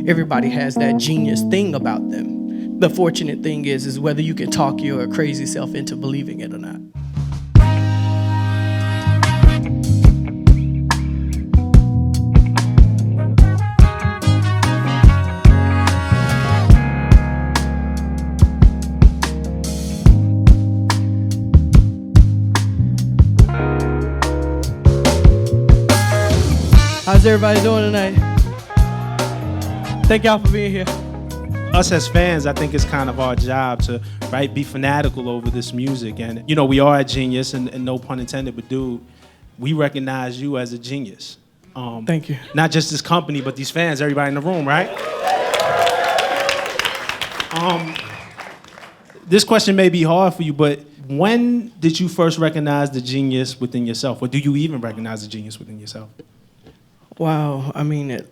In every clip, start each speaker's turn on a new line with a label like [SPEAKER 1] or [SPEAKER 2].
[SPEAKER 1] everybody has that genius thing about them. The fortunate thing is whether you can talk your crazy self into believing it or not. How's everybody doing tonight? Thank y'all for being here.
[SPEAKER 2] Us as fans, I think it's kind of our job to, right, be fanatical over this music. And, you know, we are a genius, and no pun intended, but dude, we recognize you as a genius.
[SPEAKER 1] Thank you.
[SPEAKER 2] Not just this company, but these fans, everybody in the room, right? This question may be hard for you, but when did you first recognize the genius within yourself? Or do you even recognize the genius within yourself?
[SPEAKER 1] Wow, I mean,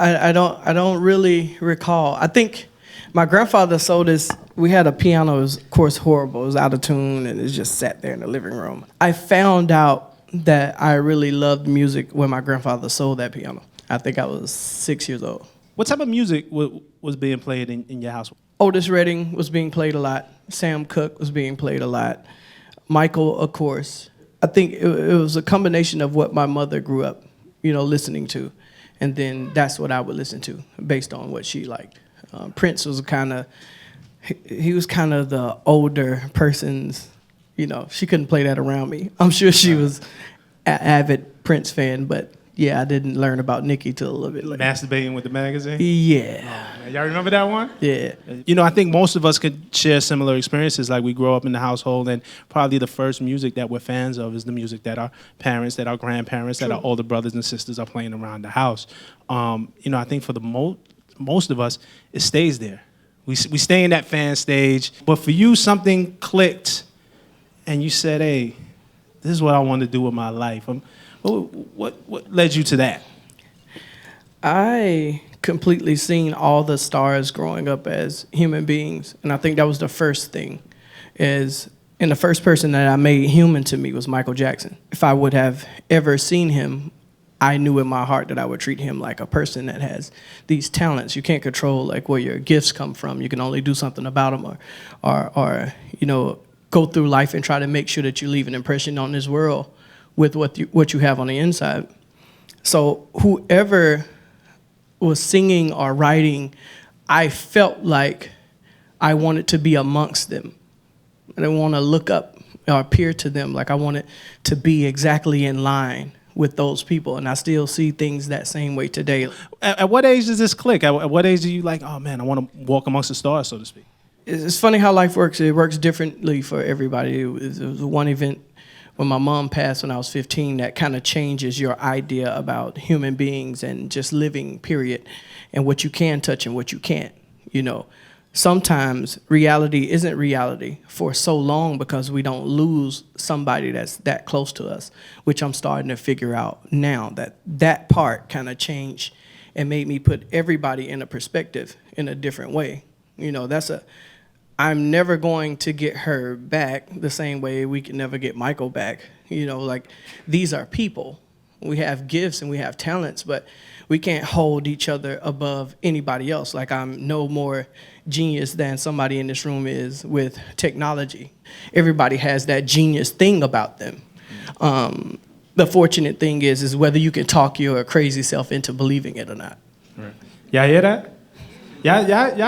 [SPEAKER 1] I don't really recall. I think my grandfather sold us. We had a piano. It was, of course, horrible. It was out of tune, and it just sat there in the living room. I found out that I really loved music when my grandfather sold that piano. I think I was 6 years old.
[SPEAKER 2] What type of music was being played in your house?
[SPEAKER 1] Otis Redding was being played a lot. Sam Cooke was being played a lot. Michael, of course. I think it was a combination of what my mother grew up, listening to. And then that's what I would listen to based on what she liked. Prince was he was kind of the older person's, she couldn't play that around me. I'm sure she was an avid Prince fan, but yeah, I didn't learn about Nicki till a little bit later.
[SPEAKER 2] Masturbating with the magazine?
[SPEAKER 1] Yeah.
[SPEAKER 2] Oh, y'all remember that one?
[SPEAKER 1] Yeah.
[SPEAKER 2] I think most of us could share similar experiences. Like we grow up in the household, and probably the first music that we're fans of is the music that our parents, that our grandparents, that our older brothers and sisters are playing around the house. I think for the most of us, it stays there. We stay in that fan stage. But for you, something clicked, and you said, hey, this is what I want to do with my life. What led you to that?
[SPEAKER 1] I completely seen all the stars growing up as human beings, and I think that was the first thing. And the first person that I made human to me was Michael Jackson. If I would have ever seen him, I knew in my heart that I would treat him like a person that has these talents. You can't control where your gifts come from. You can only do something about them, or go through life and try to make sure that you leave an impression on this world with what you have on the inside. So whoever was singing or writing, I felt like I wanted to be amongst them. I didn't want to look up or appear to them. Like I wanted to be exactly in line with those people, and I still see things that same way today.
[SPEAKER 2] At what age does this click? At what age do you like, oh man, I want to walk amongst the stars, so to speak?
[SPEAKER 1] It's funny how life works. It works differently for everybody. It was one event when my mom passed when I was 15, that kind of changes your idea about human beings and just living, period, and what you can touch and what you can't. Sometimes reality isn't reality for so long because we don't lose somebody that's that close to us, which I'm starting to figure out now that part kind of changed and made me put everybody in a perspective in a different way. I'm never going to get her back the same way we can never get Michael back. These are people. We have gifts and we have talents, but we can't hold each other above anybody else. I'm no more genius than somebody in this room is with technology. Everybody has that genius thing about them. The fortunate thing is whether you can talk your crazy self into believing it or not.
[SPEAKER 2] Right. Y'all hear that? Y'all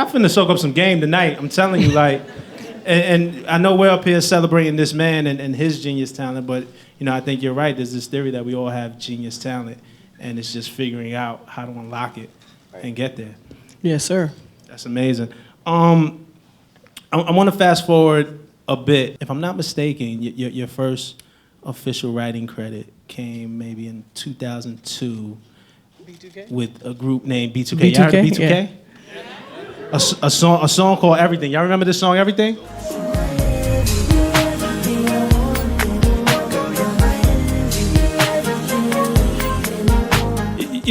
[SPEAKER 2] finna soak up some game tonight. I'm telling you, and I know we're up here celebrating this man and his genius talent, but I think you're right. There's this theory that we all have genius talent, and it's just figuring out how to unlock it and get there.
[SPEAKER 1] Yes, sir.
[SPEAKER 2] That's amazing. I want to fast forward a bit. If I'm not mistaken, your first official writing credit came maybe in 2002
[SPEAKER 1] B2K?
[SPEAKER 2] With a group named B2K.
[SPEAKER 1] B2K?
[SPEAKER 2] Y'all heard of B2K?
[SPEAKER 1] Yeah.
[SPEAKER 2] A song called Everything. Y'all remember this song, Everything?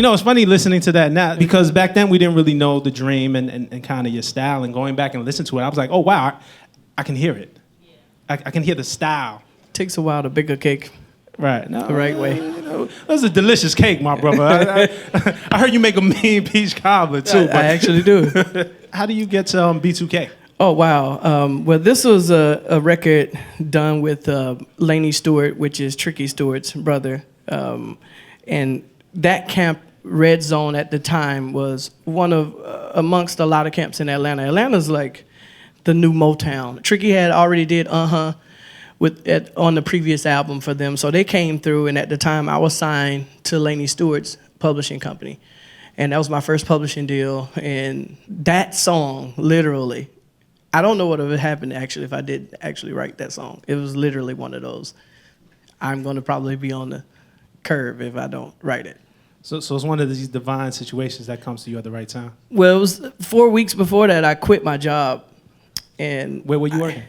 [SPEAKER 2] It's funny listening to that now because back then we didn't really know the dream and kind of your style, and going back and listening to it, I was like, oh, wow, I can hear it. I can hear the style.
[SPEAKER 1] Takes a while to bake a cake
[SPEAKER 2] right. No,
[SPEAKER 1] the right way.
[SPEAKER 2] That was a delicious cake, my brother. I heard you make a mean peach cobbler too.
[SPEAKER 1] I actually do.
[SPEAKER 2] How do you get to B2K?
[SPEAKER 1] Oh, wow. Well, this was a record done with Laney Stewart, which is Tricky Stewart's brother. And that camp, Red Zone, at the time was one of, amongst a lot of camps in Atlanta. Atlanta's like the new Motown. Tricky had already did on the previous album for them. So they came through, and at the time I was signed to Laney Stewart's publishing company. And that was my first publishing deal. And that song, literally, I don't know what would have happened actually if I did actually write that song. It was literally one of those, I'm going to probably be on the curve if I don't write it.
[SPEAKER 2] So it's one of these divine situations that comes to you at the right time.
[SPEAKER 1] Well, it was 4 weeks before that I quit my job. And
[SPEAKER 2] where were you working?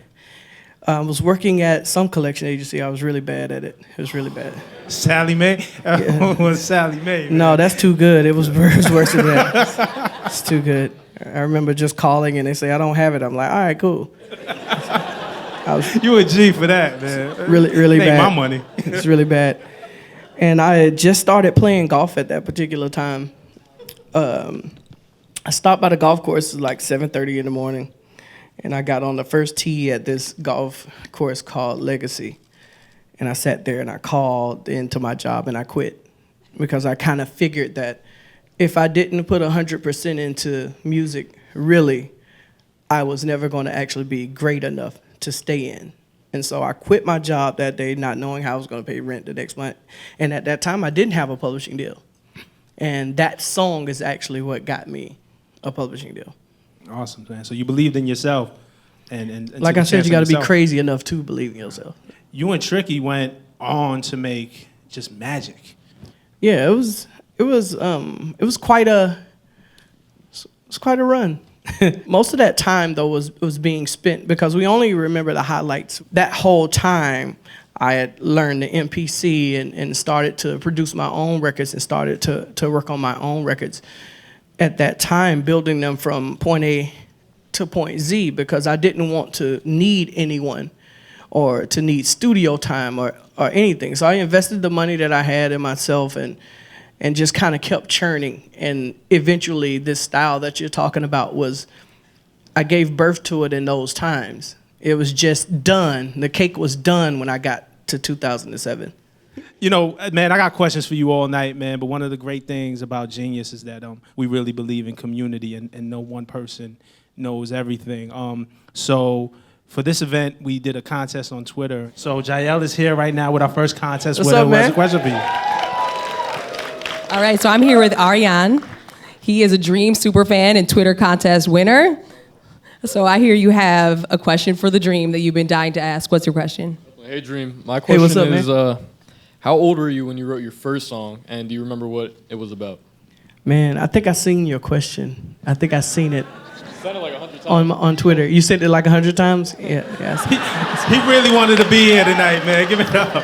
[SPEAKER 1] I was working at some collection agency. I was really bad at it. It was really bad.
[SPEAKER 2] Sally Mae?
[SPEAKER 1] Yeah.
[SPEAKER 2] Was Sally Mae? Man.
[SPEAKER 1] No, that's too good. It was worse than that. It's too good. I remember just calling and they say, I don't have it. I'm like, all right, cool.
[SPEAKER 2] You a G for that, man.
[SPEAKER 1] Really bad.
[SPEAKER 2] My money.
[SPEAKER 1] It's really bad. And I had just started playing golf at that particular time. I stopped by the golf course at like 7:30 in the morning. And I got on the first tee at this golf course called Legacy. And I sat there and I called into my job and I quit. Because I kind of figured that if I didn't put 100% into music, really, I was never going to actually be great enough to stay in. And so I quit my job that day, not knowing how I was going to pay rent the next month. And at that time, I didn't have a publishing deal. And that song is actually what got me a publishing deal.
[SPEAKER 2] Awesome, man. So you believed in yourself. And
[SPEAKER 1] like I said, you got to be crazy enough to believe in yourself.
[SPEAKER 2] You and Tricky went on to make just magic.
[SPEAKER 1] Yeah, it was quite a run. Most of that time though was being spent because we only remember the highlights. That whole time I had learned the MPC and started to produce my own records and started to work on my own records. At that time, building them from point A to point Z because I didn't want to need anyone or to need studio time or anything. So I invested the money that I had in myself and just kind of kept churning. And eventually this style that you're talking about I gave birth to it in those times. It was just done. The cake was done when I got to 2007.
[SPEAKER 2] You know, man, I got questions for you all night, man, but one of the great things about Genius is that we really believe in community and no one person knows everything. So for this event, we did a contest on Twitter. So Jael is here right now with our first contest.
[SPEAKER 1] What's up, man?
[SPEAKER 2] What's a question for you?
[SPEAKER 3] All right, so I'm here with Aryan. He is a Dream superfan and Twitter contest winner. So I hear you have a question for the Dream that you've been dying to ask. What's your question?
[SPEAKER 4] Hey, Dream. My question
[SPEAKER 1] what's up,
[SPEAKER 4] is,
[SPEAKER 1] man?
[SPEAKER 4] how old were you when you wrote your first song, and do you remember what it was about?
[SPEAKER 1] Man, I think I seen your question. I think I seen it.
[SPEAKER 4] Said it like 100 times.
[SPEAKER 1] On Twitter. You said it like 100 times? Yeah.
[SPEAKER 2] He really wanted to be here tonight, man. Give it up.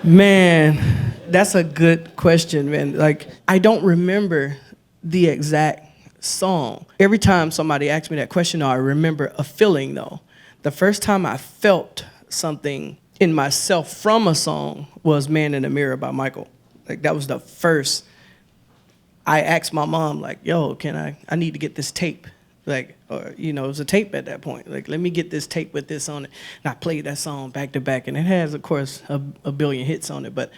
[SPEAKER 1] Man, that's a good question, man. Like, I don't remember the exact song. Every time somebody asks me that question, I remember a feeling, though. The first time I felt something in myself from a song was Man in the Mirror by Michael. Like, that was the first. I asked my mom, like, yo, I need to get this tape. Like, or, it was a tape at that point. Like, let me get this tape with this on it. And I played that song back to back. And it has, of course, a billion hits on it. But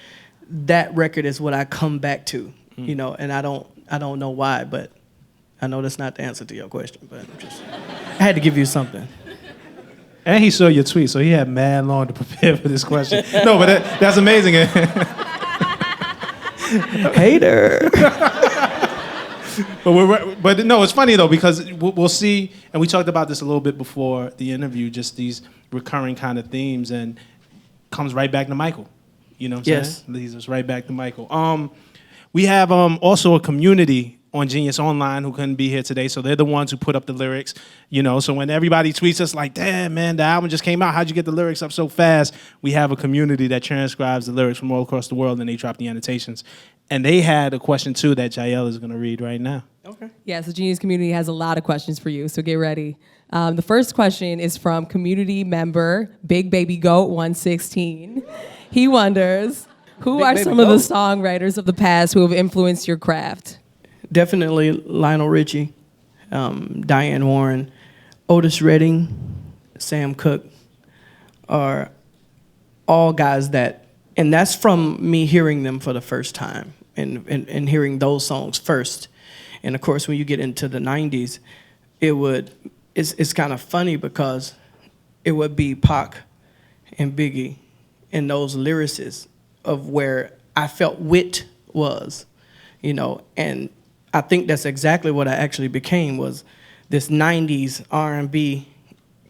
[SPEAKER 1] that record is what I come back to, and I don't know why, but I know that's not the answer to your question. But I had to give you something.
[SPEAKER 2] And he saw your tweet, so he had mad long to prepare for this question. No, but that's amazing.
[SPEAKER 1] Hater.
[SPEAKER 2] But no, it's funny though because we'll see, and we talked about this a little bit before the interview. Just these recurring kind of themes, and comes right back to Michael. You know what I'm saying? Leads us right back to Michael. We have also a community on Genius Online who couldn't be here today, so they're the ones who put up the lyrics. So when everybody tweets us like, "Damn, man, the album just came out. How'd you get the lyrics up so fast?" We have a community that transcribes the lyrics from all across the world, and they drop the annotations. And they had a question too that Jael is going to read right now.
[SPEAKER 1] Okay.
[SPEAKER 3] Yeah, so Genius Community has a lot of questions for you, so get ready. The first question is from community member Big Baby Goat 116. He wonders, who
[SPEAKER 1] Big
[SPEAKER 3] are
[SPEAKER 1] baby
[SPEAKER 3] some of the
[SPEAKER 1] goat.
[SPEAKER 3] songwriters of the past who have influenced your craft?
[SPEAKER 1] Definitely Lionel Richie, Diane Warren, Otis Redding, Sam Cooke are all guys that, and that's from me hearing them for the first time and hearing those songs first. And of course, when you get into the 90s, it's kind of funny because it would be Pac and Biggie and those lyricists of where I felt wit was, and I think that's exactly what I actually became, was this 90s R&B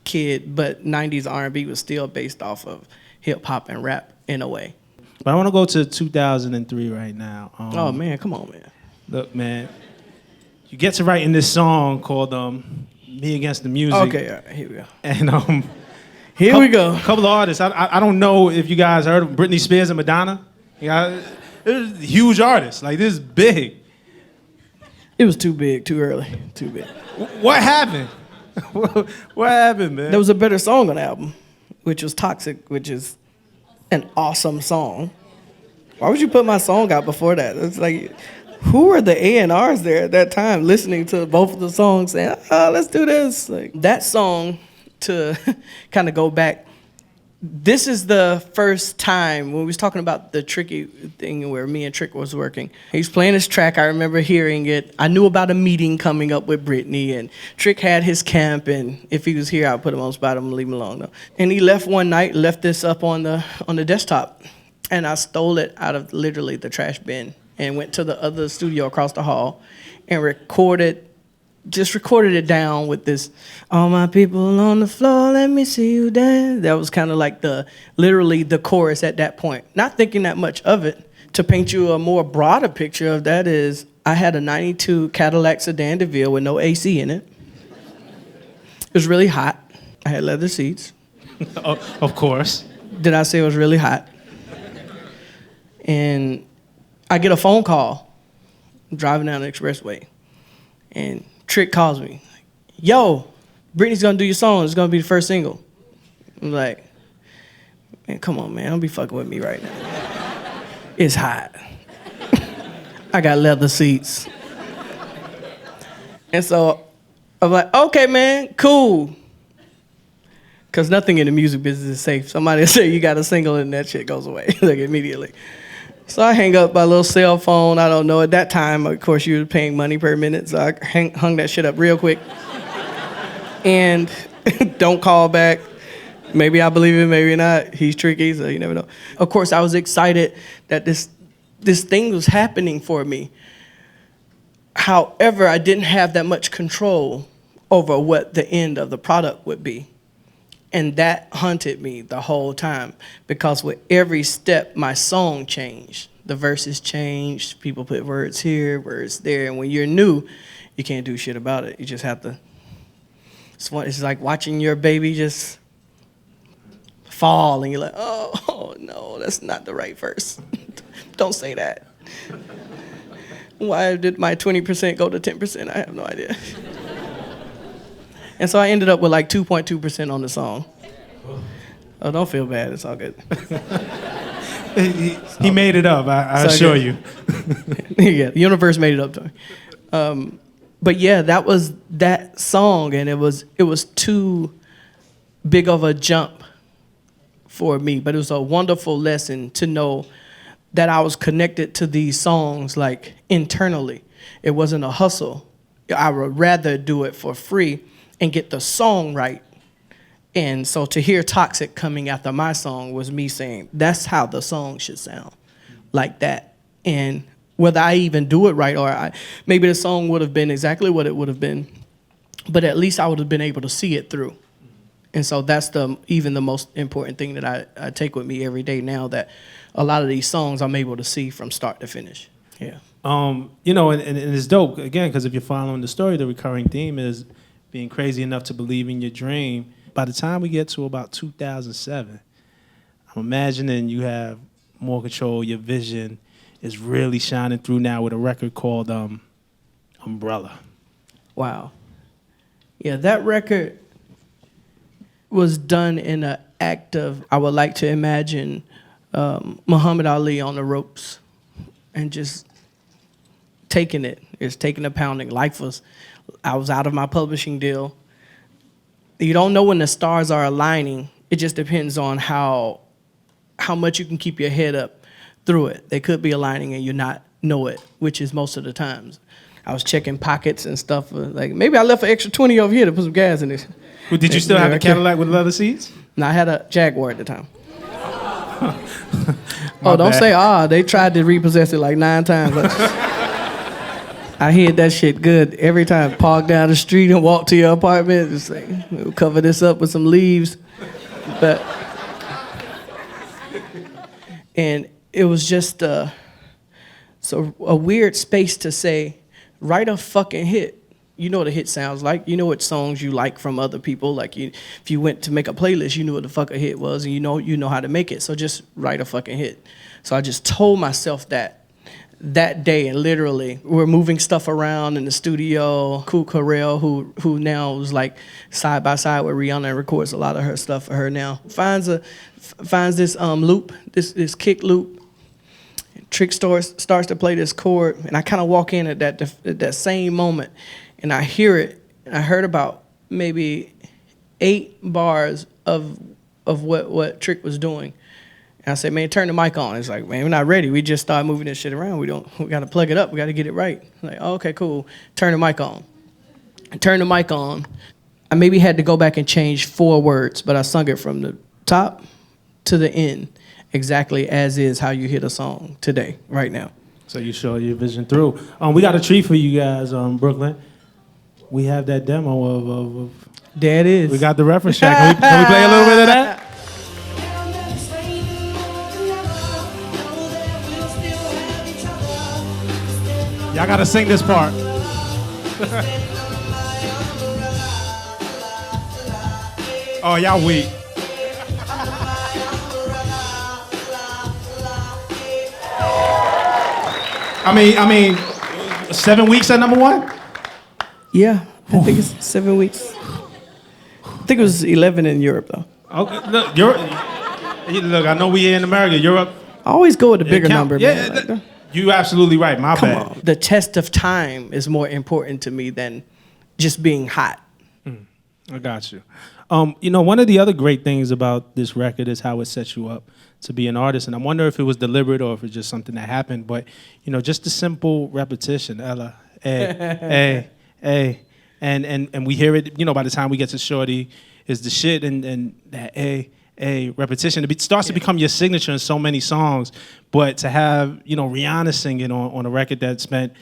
[SPEAKER 1] kid, but 90s R&B was still based off of hip hop and rap in a way.
[SPEAKER 2] But I want to go to 2003 right now.
[SPEAKER 1] Oh man, come on, man.
[SPEAKER 2] Look, man, you get to writing this song called "Me Against the Music."
[SPEAKER 1] Okay, all right, here we go.
[SPEAKER 2] And
[SPEAKER 1] Here we go.
[SPEAKER 2] A couple of artists. I don't know if you guys heard of Britney Spears and Madonna. It was huge artists. Like, this is big.
[SPEAKER 1] It was too big, too early, too big.
[SPEAKER 2] What happened? What happened, man?
[SPEAKER 1] There was a better song on the album, which was Toxic, which is an awesome song. Why would you put my song out before that? It's like, who were the A&Rs there at that time listening to both of the songs saying, let's do this? Like, that song, to kind of go back, this is the first time when we was talking about the Tricky thing where me and Trick was working. He was playing this track. I remember hearing it. I knew about a meeting coming up with Britney, and Trick had his camp, and if he was here, I'd put him on the spot. I'm gonna leave him alone though. And he left one night, left this up on the desktop, and I stole it out of literally the trash bin and went to the other studio across the hall and recorded it down with this, all my people on the floor, let me see you dance. That was kind of like literally the chorus at that point. Not thinking that much of it. To paint you a more broader picture of that is, I had a 92 Cadillac Sedan DeVille with no AC in it. It was really hot. I had leather seats.
[SPEAKER 2] Of course.
[SPEAKER 1] Did I say it was really hot? And I get a phone call driving down the expressway, and Trick calls me, yo, Britney's gonna do your song. It's gonna be the first single. I'm like, man, come on, man. Don't be fucking with me right now. It's hot. I got leather seats. And so I'm like, okay, man, cool. Because nothing in the music business is safe. Somebody say you got a single and that shit goes away like immediately. So I hang up my little cell phone. I don't know. At that time, of course, you were paying money per minute. So I hung that shit up real quick. And don't call back. Maybe I believe it, maybe not. He's tricky, so you never know. Of course, I was excited that this thing was happening for me. However, I didn't have that much control over what the end of the product would be. And that haunted me the whole time, because with every step, my song changed. The verses changed. People put words here, words there. And when you're new, you can't do shit about it. You just have to. It's like watching your baby just fall, and you're like, oh no, that's not the right verse. Don't say that. Why did my 20% go to 10%? I have no idea. And so I ended up with like 2.2% on the song. Oh, don't feel bad. It's all good.
[SPEAKER 2] He made it up, I assure you.
[SPEAKER 1] Yeah, the universe made it up to me. But yeah, that was that song, and it was too big of a jump for me. But it was a wonderful lesson to know that I was connected to these songs like internally. It wasn't a hustle. I would rather do it for free and get the song right. And so to hear Toxic coming after my song was me saying, that's how the song should sound, like that. And whether I even do it right, or maybe the song would have been exactly what it would have been, but at least I would have been able to see it through. And so that's even the most important thing that I take with me every day now, that a lot of these songs I'm able to see from start to finish. Yeah.
[SPEAKER 2] And it's dope, again, because if you're following the story, the recurring theme is being crazy enough to believe in your dream. By the time we get to about 2007, I'm imagining you have more control. Your vision is really shining through now with a record called Umbrella.
[SPEAKER 1] Wow. Yeah, that record was done in an act of, I would like to imagine, Muhammad Ali on the ropes and just taking it. It's taking a pounding. I was out of my publishing deal. You don't know when the stars are aligning. It just depends on how much you can keep your head up through it. They could be aligning and you not know it, which is most of the times. I was checking pockets and stuff. Like, maybe I left an extra 20 over here to put some gas in it.
[SPEAKER 2] Well, did you still have a Cadillac with leather seats?
[SPEAKER 1] No, I had a Jaguar at the time.
[SPEAKER 2] My
[SPEAKER 1] don't
[SPEAKER 2] bad.
[SPEAKER 1] say, they tried to repossess it like 9 times. I hid that shit good every time. Park down the street and walk to your apartment. Just like, we'll cover this up with some leaves. And it was just a weird space to say, write a fucking hit. You know what a hit sounds like. You know what songs you like from other people. Like if you went to make a playlist, you knew what the fuck a hit was, and you know how to make it. So just write a fucking hit. So I just told myself that day, and literally we're moving stuff around in the studio. Cool Carell, who now is like side by side with Rihanna and records a lot of her stuff for her now, finds this loop, this kick loop. Trick starts to play this chord, and I kind of walk in at that same moment, and I hear it. And I heard about maybe 8 bars of what Trick was doing. And I said, man, turn the mic on. It's like, man, we're not ready. We just started moving this shit around. We got to plug it up. We got to get it right. I'm like, oh, okay, cool. Turn the mic on. I turned the mic on. I maybe had to go back and change 4 words, but I sung it from the top to the end, exactly as is how you hit a song today, right now.
[SPEAKER 2] So you show your vision through. We got a treat for you guys, Brooklyn. We have that demo of
[SPEAKER 1] There it is.
[SPEAKER 2] we got the reference track. Can we play a little bit of that? Y'all gotta sing this part. Oh, y'all weak. I mean, 7 weeks at #1?
[SPEAKER 1] Yeah, I think it's 7 weeks. I think it was 11 in Europe, though.
[SPEAKER 2] Okay, look, I know we here in America, Europe.
[SPEAKER 1] I always go with a bigger
[SPEAKER 2] count-
[SPEAKER 1] number,
[SPEAKER 2] yeah,
[SPEAKER 1] man. Like,
[SPEAKER 2] you absolutely right. My
[SPEAKER 1] come
[SPEAKER 2] bad.
[SPEAKER 1] on. The test of time is more important to me than just being hot.
[SPEAKER 2] I got you. One of the other great things about this record is how it sets you up to be an artist. And I wonder if it was deliberate or if it's just something that happened. But, just the simple repetition, Ella, hey, hey. And we hear it, by the time we get to Shorty, is the shit and that repetition. It starts to become your signature in so many songs. But to have, Rihanna singing on a record that spent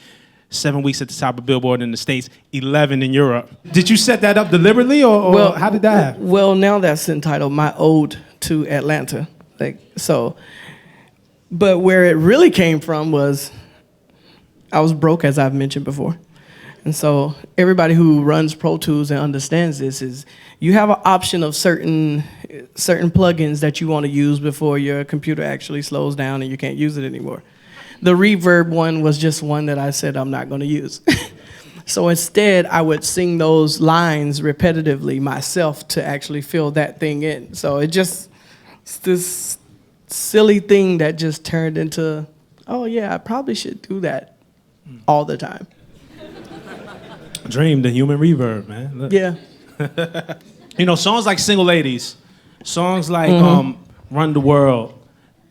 [SPEAKER 2] 7 weeks at the top of Billboard in the States, 11 in Europe. Did you set that up deliberately or how did that happen?
[SPEAKER 1] Well, now that's entitled My Ode to Atlanta. But where it really came from was I was broke, as I've mentioned before. And so everybody who runs Pro Tools and understands this is you have an option of certain plugins that you want to use before your computer actually slows down and you can't use it anymore. The reverb one was just one that I said I'm not going to use. So instead, I would sing those lines repetitively myself to actually fill that thing in. So it's this silly thing that just turned into, oh yeah, I probably should do that all the time.
[SPEAKER 2] Dream, the human reverb, man. Look.
[SPEAKER 1] Yeah.
[SPEAKER 2] Songs like Single Ladies, songs like Run the World,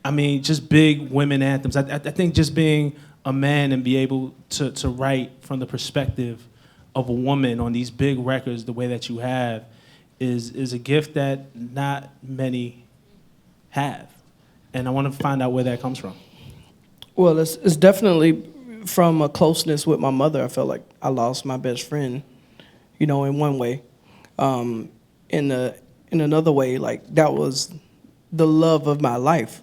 [SPEAKER 2] just big women anthems. I think just being a man and be able to write from the perspective of a woman on these big records the way that you have is a gift that not many have. And I want to find out where that comes from. Well,
[SPEAKER 1] it's definitely from a closeness with my mother. I felt like I lost my best friend, in one way. In another way, that was the love of my life.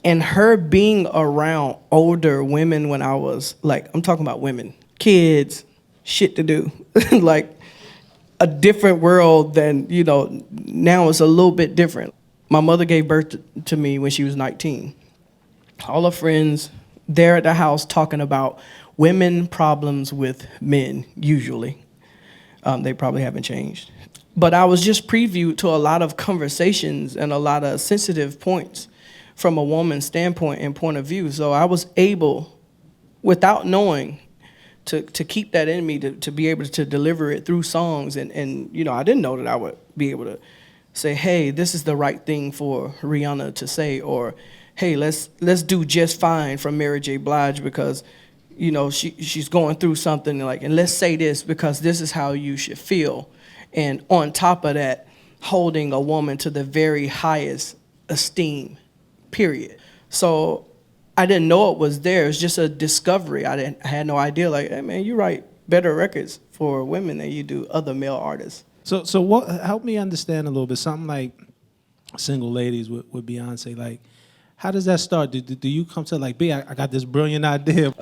[SPEAKER 1] And her being around older women when I was, I'm talking about women, kids, shit to do. A different world than, now it's a little bit different. My mother gave birth to me when she was 19. All her friends, they're at the house talking about women problems with men, usually. They probably haven't changed. But I was just previewed to a lot of conversations and a lot of sensitive points from a woman's standpoint and point of view. So I was able, without knowing, to keep that in me, to be able to deliver it through songs. And you know, I didn't know that I would be able to say, hey, this is the right thing for Rihanna to say, or hey, let's do Just Fine from Mary J. Blige because, you know, she's going through something, like, and let's say this because this is how you should feel. And on top of that, holding a woman to the very highest esteem, period. So I didn't know it was there. It was just a discovery. I had no idea, like, hey, man, you write better records for women than you do other male artists.
[SPEAKER 2] So what? Help me understand a little bit. Something like Single Ladies with Beyonce. Like, how does that start? Do you come to like, B, I got this brilliant idea?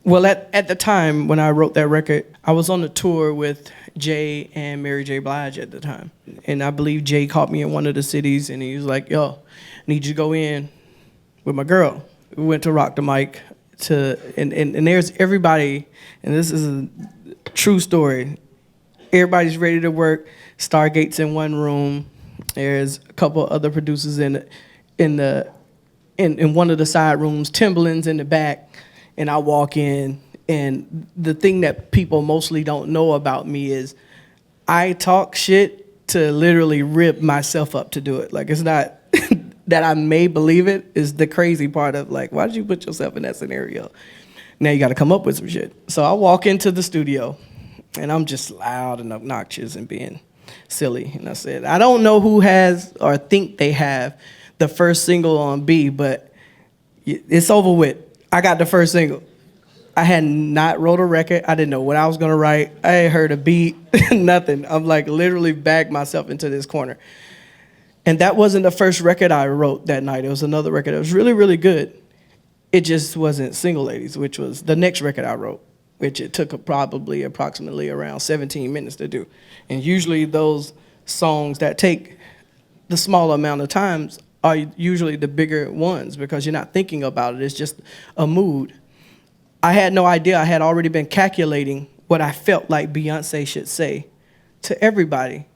[SPEAKER 1] Well, at the time when I wrote that record, I was on the tour with Jay and Mary J. Blige at the time. And I believe Jay caught me in one of the cities, and he was like, yo, I need you to go in with my girl. We went to Rock the Mic, and there's everybody, and this is a true story. Everybody's ready to work. Stargate's in one room. There's a couple other producers in one of the side rooms. Timbaland's in the back. And I walk in, and the thing that people mostly don't know about me is I talk shit to literally rip myself up to do it. Like, it's not that I may believe it, is the crazy part of, like, why did you put yourself in that scenario? Now you got to come up with some shit. So I walk into the studio, and I'm just loud and obnoxious and being silly. And I said, I don't know who has or think they have the first single on B, but it's over with. I got the first single. I had not wrote a record. I didn't know what I was gonna write. I ain't heard a beat, nothing. I'm like literally backed myself into this corner. And that wasn't the first record I wrote that night. It was another record that was really, really good. It just wasn't Single Ladies, which was the next record I wrote, which it took approximately around 17 minutes to do. And usually those songs that take the small amount of times are usually the bigger ones because you're not thinking about it. It's just a mood. I had no idea. I had already been calculating what I felt like Beyonce should say to everybody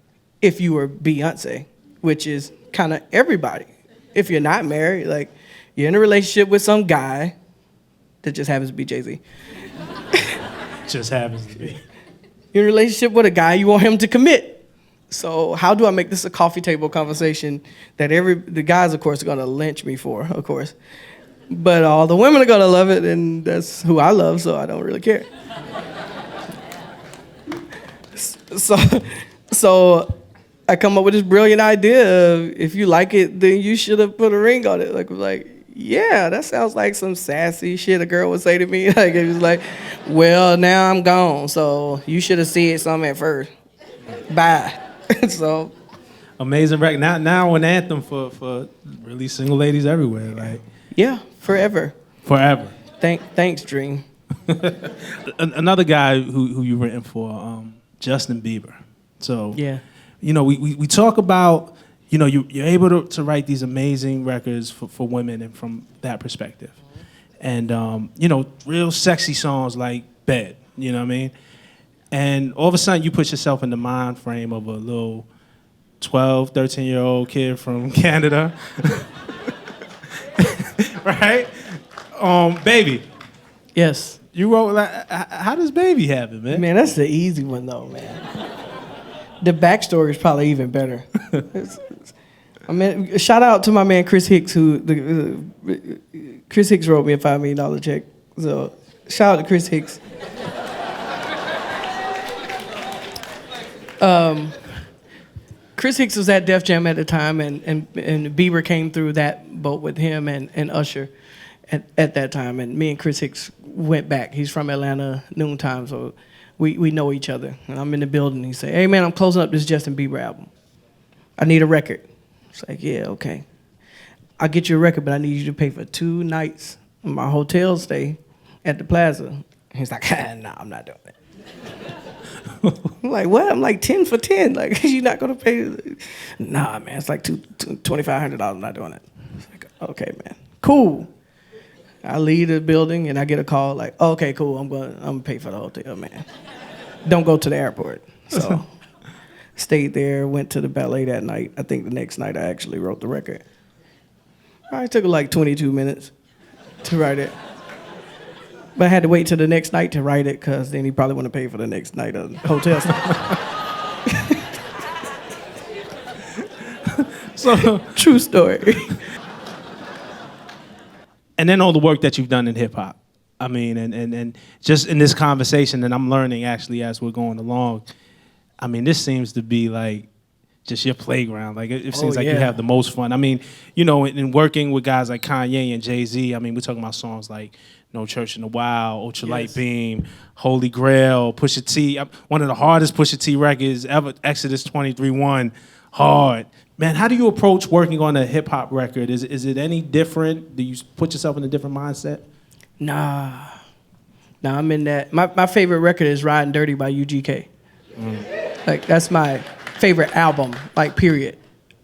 [SPEAKER 1] if you were Beyonce, which is kind of everybody. If you're not married, like you're in a relationship with some guy that just happens to be Jay-Z.
[SPEAKER 2] Just happens to be.
[SPEAKER 1] You're in a relationship with a guy, you want him to commit. So how do I make this a coffee table conversation that the guys, of course, are going to lynch me for, of course. But all the women are going to love it, and that's who I love, so I don't really care. So I come up with this brilliant idea of if you like it, then you should have put a ring on it. Like, yeah, that sounds like some sassy shit a girl would say to me. Like, it was like, well, now I'm gone, so you should have said something at first. Bye. So
[SPEAKER 2] amazing record. Now an anthem for really single ladies everywhere. Like,
[SPEAKER 1] yeah, forever. Thanks, Dream.
[SPEAKER 2] Another guy who you've written for, Justin Bieber. So
[SPEAKER 1] yeah,
[SPEAKER 2] you know, we talk about, you know, you're able to write these amazing records for women and from that perspective, and you know, real sexy songs like Bed. You know what I mean? And all of a sudden, you put yourself in the mind frame of a little 12, 13-year-old kid from Canada, right? Baby.
[SPEAKER 1] Yes.
[SPEAKER 2] You wrote, like, how does Baby happen, man?
[SPEAKER 1] Man, that's the easy one, though, man. The backstory is probably even better. I mean, shout out to my man Chris Hicks, Chris Hicks wrote me a $5 million check. So shout out to Chris Hicks. Chris Hicks was at Def Jam at the time, and Bieber came through that boat with him and Usher at that time. And me and Chris Hicks went back. He's from Atlanta, noontime, so we know each other. And I'm in the building. He said, hey, man, I'm closing up this Justin Bieber album. I need a record. It's like, yeah, okay. I'll get you a record, but I need you to pay for 2 nights of my hotel stay at the Plaza. He's like, nah, I'm not doing that. I'm like, what? I'm like 10 for 10. Like, you're not gonna pay? Nah, man, it's like $2,500. I'm not doing it. It's like, okay, man, cool. I leave the building and I get a call like, okay, cool. I'm gonna pay for the hotel, man. Don't go to the airport. So, stayed there. Went to the ballet that night. I think the next night I actually wrote the record. Probably took like 22 minutes to write it. But I had to wait till the next night to write it because then he probably wouldn't pay for the next night of hotel stay.
[SPEAKER 2] So,
[SPEAKER 1] True story.
[SPEAKER 2] and then all the work that you've done in hip hop. I mean, and just in this conversation, and I'm learning actually as we're going along. I mean, this seems to be like just your playground. Like it seems like you have the most fun. I mean, you know, in working with guys like Kanye and Jay-Z, I mean, we're talking about songs like No Church in the Wild, Ultralight Beam, Holy Grail, Pusha T. One of the hardest Pusha T records ever, Exodus 23:1, hard. Man, how do you approach working on a hip hop record? Is it any different? Do you put yourself in a different mindset?
[SPEAKER 1] Nah, I'm in that. My favorite record is Riding Dirty by UGK. Like, that's my favorite album, like, period.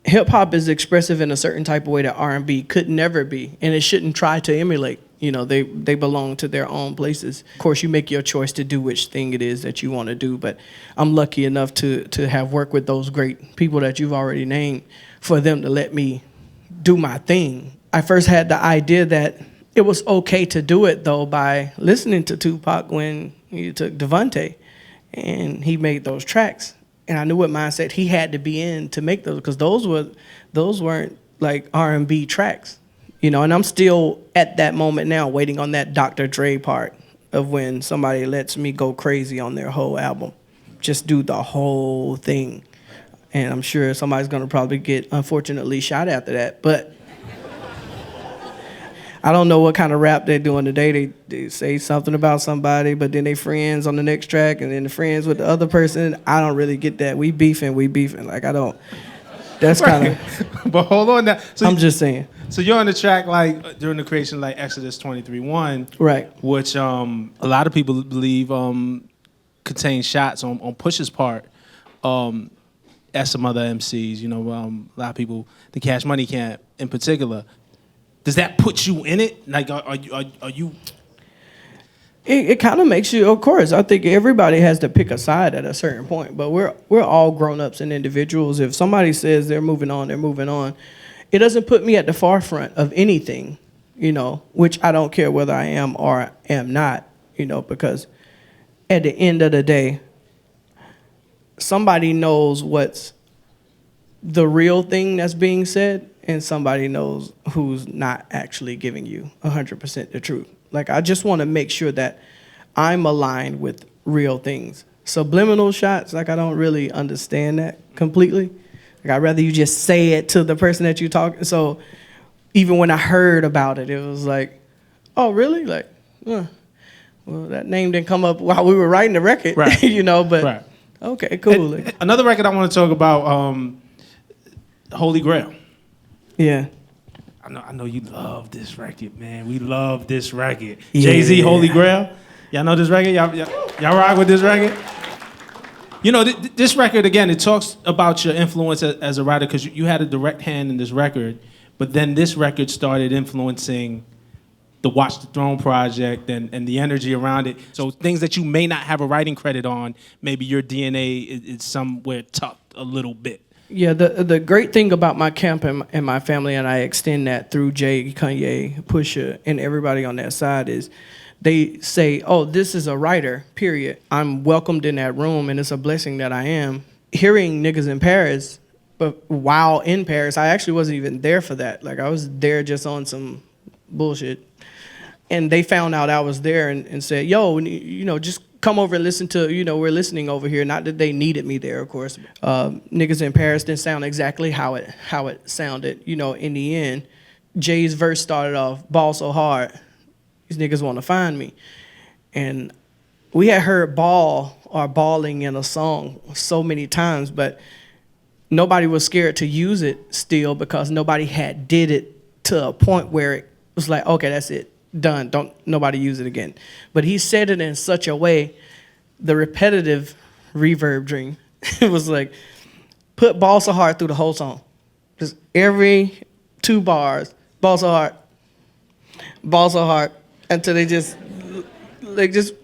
[SPEAKER 1] Hip-hop is expressive in a certain type of way that R&B could never be, and it shouldn't try to emulate. You know, they belong to their own places. Of course, you make your choice to do which thing it is that you want to do, but I'm lucky enough to have worked with those great people that you've already named for them to let me do my thing. I first had the idea that it was okay to do it, though, by listening to Tupac when he took Devontae, and he made those tracks. And I knew what mindset he had to be in to make those, because those weren't like R&B tracks, you know. And I'm still at that moment now, waiting on that Dr. Dre part of when somebody lets me go crazy on their whole album, just do the whole thing. And I'm sure somebody's gonna probably get unfortunately shot after that, but I don't know what kind of rap they're doing today. They say something about somebody, but then they friends on the next track, and then the friends with the other person. I don't really get that. We beefing. Like, I don't. That's kind of.
[SPEAKER 2] But hold on now. So
[SPEAKER 1] I'm just saying.
[SPEAKER 2] So you're on the track like during the creation like Exodus 23:1,
[SPEAKER 1] Right.
[SPEAKER 2] which a lot of people believe contains shots on Push's part. As some other MCs, you know, a lot of people, the Cash Money Camp in particular. Does that put you in it? Like, are you?
[SPEAKER 1] It kind of makes you. Of course, I think everybody has to pick a side at a certain point. But we're all grown-ups and individuals. If somebody says they're moving on, they're moving on. It doesn't put me at the forefront of anything, you know. Which I don't care whether I am or am not, you know, because at the end of the day, somebody knows what's the real thing that's being said, and somebody knows who's not actually giving you 100% the truth. Like, I just want to make sure that I'm aligned with real things. Subliminal shots, like, I don't really understand that completely. Like, I'd rather you just say it to the person that you talk. So even when I heard about it, it was like, oh, really? Like, well, that name didn't come up while we were writing the record,
[SPEAKER 2] right.
[SPEAKER 1] You know, but
[SPEAKER 2] right.
[SPEAKER 1] Okay, cool.
[SPEAKER 2] Another record I want to talk about, Holy Grail.
[SPEAKER 1] Yeah.
[SPEAKER 2] I know you love this record, man. We love this record.
[SPEAKER 1] Yeah.
[SPEAKER 2] Jay-Z, Holy Grail. Y'all know this record? Y'all rock with this record? You know, this record, again, it talks about your influence as a writer, because you had a direct hand in this record, but then this record started influencing the Watch the Throne project and the energy around it. So things that you may not have a writing credit on, maybe your DNA is somewhere tucked a little bit.
[SPEAKER 1] Yeah, the great thing about my camp and my family, and I extend that through Jay, Kanye, Pusha, and everybody on that side, is they say, oh, this is a writer, period. I'm welcomed in that room, and it's a blessing that I am. Hearing Niggas in Paris, but while in Paris, I actually wasn't even there for that. Like, I was there just on some bullshit. And they found out I was there and said, yo, you know, just come over and listen to, you know, we're listening over here. Not that they needed me there, of course. Niggas in Paris didn't sound exactly how it sounded, you know, in the end. Jay's verse started off, ball so hard, these niggas want to find me. And we had heard ball or balling in a song so many times, but nobody was scared to use it still because nobody had did it to a point where it was like, okay, that's it. Done. Don't nobody use it again. But he said it in such a way, the repetitive reverb dream. It was like, put ball so hard through the whole song. Just every 2 bars, ball so hard, until they just